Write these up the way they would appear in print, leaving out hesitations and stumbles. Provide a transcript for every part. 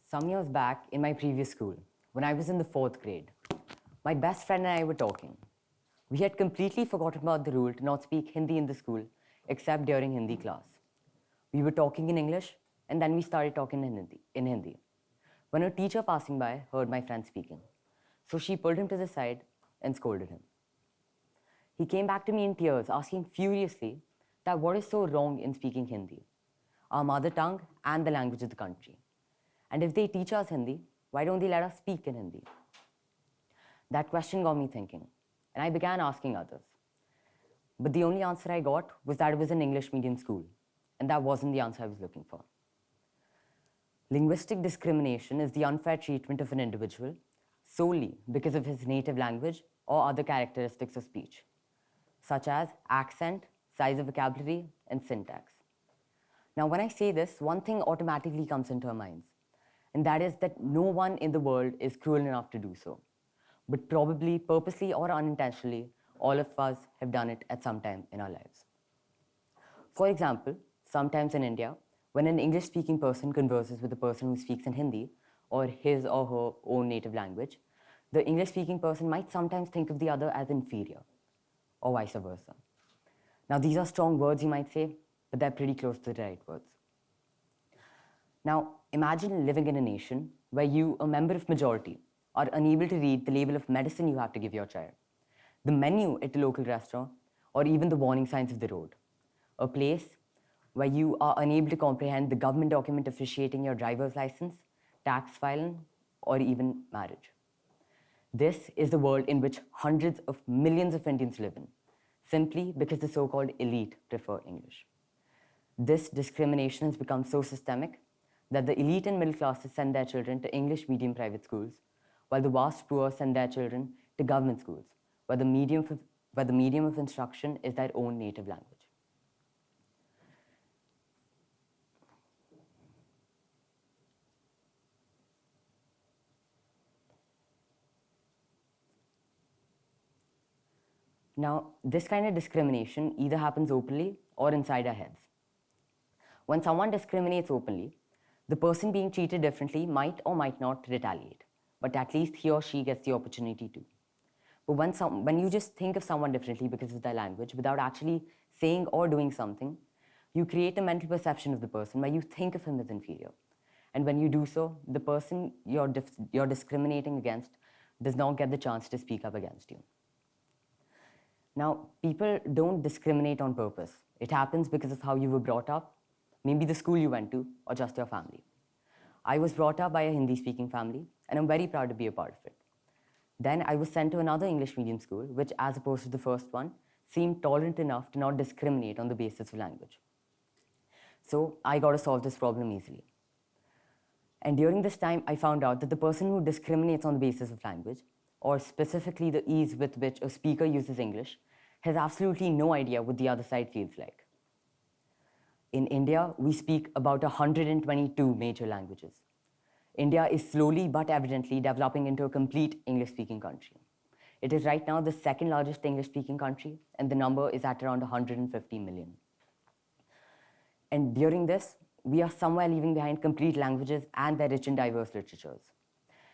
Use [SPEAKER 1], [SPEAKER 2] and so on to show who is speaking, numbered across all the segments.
[SPEAKER 1] Some years back in my previous school, when I was in the fourth grade, my best friend and I were talking. We had completely forgotten about the rule to not speak Hindi in the school except during Hindi class. We were talking in English and then we started talking in Hindi. When a teacher passing by heard my friend speaking, so she pulled him to the side and scolded him. He came back to me in tears, asking furiously that what is so wrong in speaking Hindi, our mother tongue and the language of the country. And if they teach us Hindi, why don't they let us speak in Hindi? That question got me thinking, and I began asking others. But the only answer I got was that it was an English medium school, and that wasn't the answer I was looking for. Linguistic discrimination is the unfair treatment of an individual solely because of his native language or other characteristics of speech, such as accent, size of vocabulary, and syntax. Now, when I say this, one thing automatically comes into our minds, and that is that no one in the world is cruel enough to do so. But probably, purposely or unintentionally, all of us have done it at some time in our lives. For example, sometimes in India, when an English-speaking person converses with a person who speaks in Hindi or his or her own native language, the English-speaking person might sometimes think of the other as inferior, or vice versa. Now, these are strong words, you might say, but they're pretty close to the right words. Now, imagine living in a nation where you, a member of majority, are unable to read the label of medicine you have to give your child, the menu at a local restaurant, or even the warning signs of the road. A place where you are unable to comprehend the government document officiating your driver's license, tax filing, or even marriage. This is the world in which hundreds of millions of Indians live in, simply because the so-called elite prefer English. This discrimination has become so systemic that the elite and middle classes send their children to English medium private schools, while the vast poor send their children to government schools, where the medium of instruction is their own native language. Now, this kind of discrimination either happens openly or inside our heads. When someone discriminates openly, the person being treated differently might or might not retaliate, but at least he or she gets the opportunity to. But when you just think of someone differently because of their language without actually saying or doing something, you create a mental perception of the person where you think of him as inferior. And when you do so, the person you're discriminating against does not get the chance to speak up against you. Now, people don't discriminate on purpose. It happens because of how you were brought up, maybe the school you went to, or just your family. I was brought up by a Hindi-speaking family, and I'm very proud to be a part of it. Then I was sent to another English medium school, which, as opposed to the first one, seemed tolerant enough to not discriminate on the basis of language. So I got to solve this problem easily. And during this time, I found out that the person who discriminates on the basis of language, or specifically the ease with which a speaker uses English, has absolutely no idea what the other side feels like. In India, we speak about 122 major languages. India is slowly but evidently developing into a complete English-speaking country. It is right now the second largest English-speaking country, and the number is at around 150 million. And during this, we are somewhere leaving behind complete languages and their rich and diverse literatures.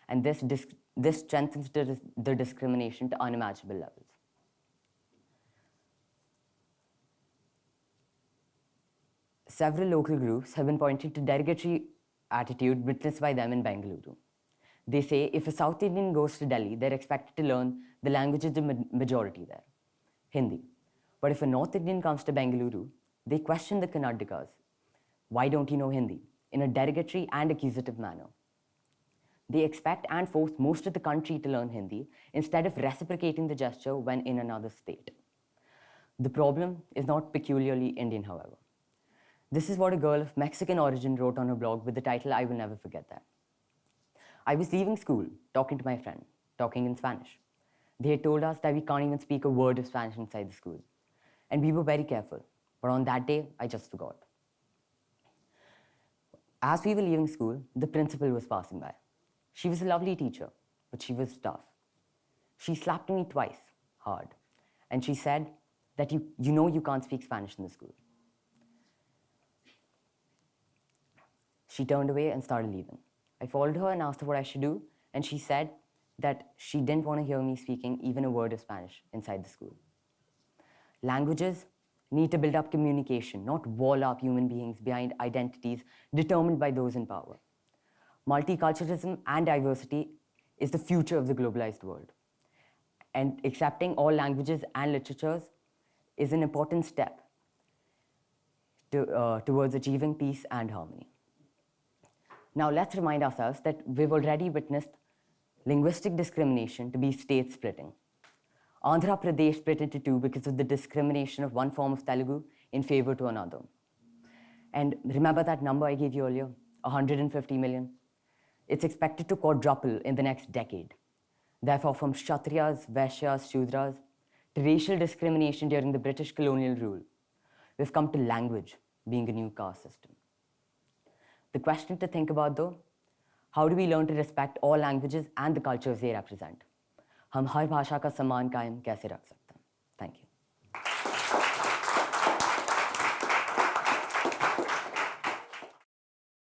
[SPEAKER 1] And this strengthens the discrimination to unimaginable levels. Several local groups have been pointing to derogatory attitude witnessed by them in Bengaluru. They say if a South Indian goes to Delhi, they're expected to learn the language of the majority there, Hindi. But if a North Indian comes to Bengaluru, they question the Kannadigas. Why don't you know Hindi? In a derogatory and accusative manner. They expect and force most of the country to learn Hindi instead of reciprocating the gesture when in another state. The problem is not peculiarly Indian, however. This is what a girl of Mexican origin wrote on her blog with the title, "I will never forget that." I was leaving school, talking to my friend, talking in Spanish. They had told us that we can't even speak a word of Spanish inside the school. And we were very careful. But on that day, I just forgot. As we were leaving school, the principal was passing by. She was a lovely teacher, but she was tough. She slapped me twice, hard. And she said that you know you can't speak Spanish in the school. She turned away and started leaving. I followed her and asked her what I should do, and she said that she didn't want to hear me speaking even a word of Spanish inside the school. Languages need to build up communication, not wall up human beings behind identities determined by those in power. Multiculturalism and diversity is the future of the globalized world. And accepting all languages and literatures is an important step towards achieving peace and harmony. Now let's remind ourselves that we've already witnessed linguistic discrimination to be state splitting. Andhra Pradesh split into two because of the discrimination of one form of Telugu in favor to another. And remember that number I gave you earlier, 150 million? It's expected to quadruple in the next decade. Therefore, from Kshatriyas, Vaishyas, Shudras, to racial discrimination during the British colonial rule, we've come to language being a new caste system. The question to think about though, how do we learn to respect all languages and the cultures they represent? हम हर भाषा का सम्मान कायम कैसे रख सकते हैं? Thank you.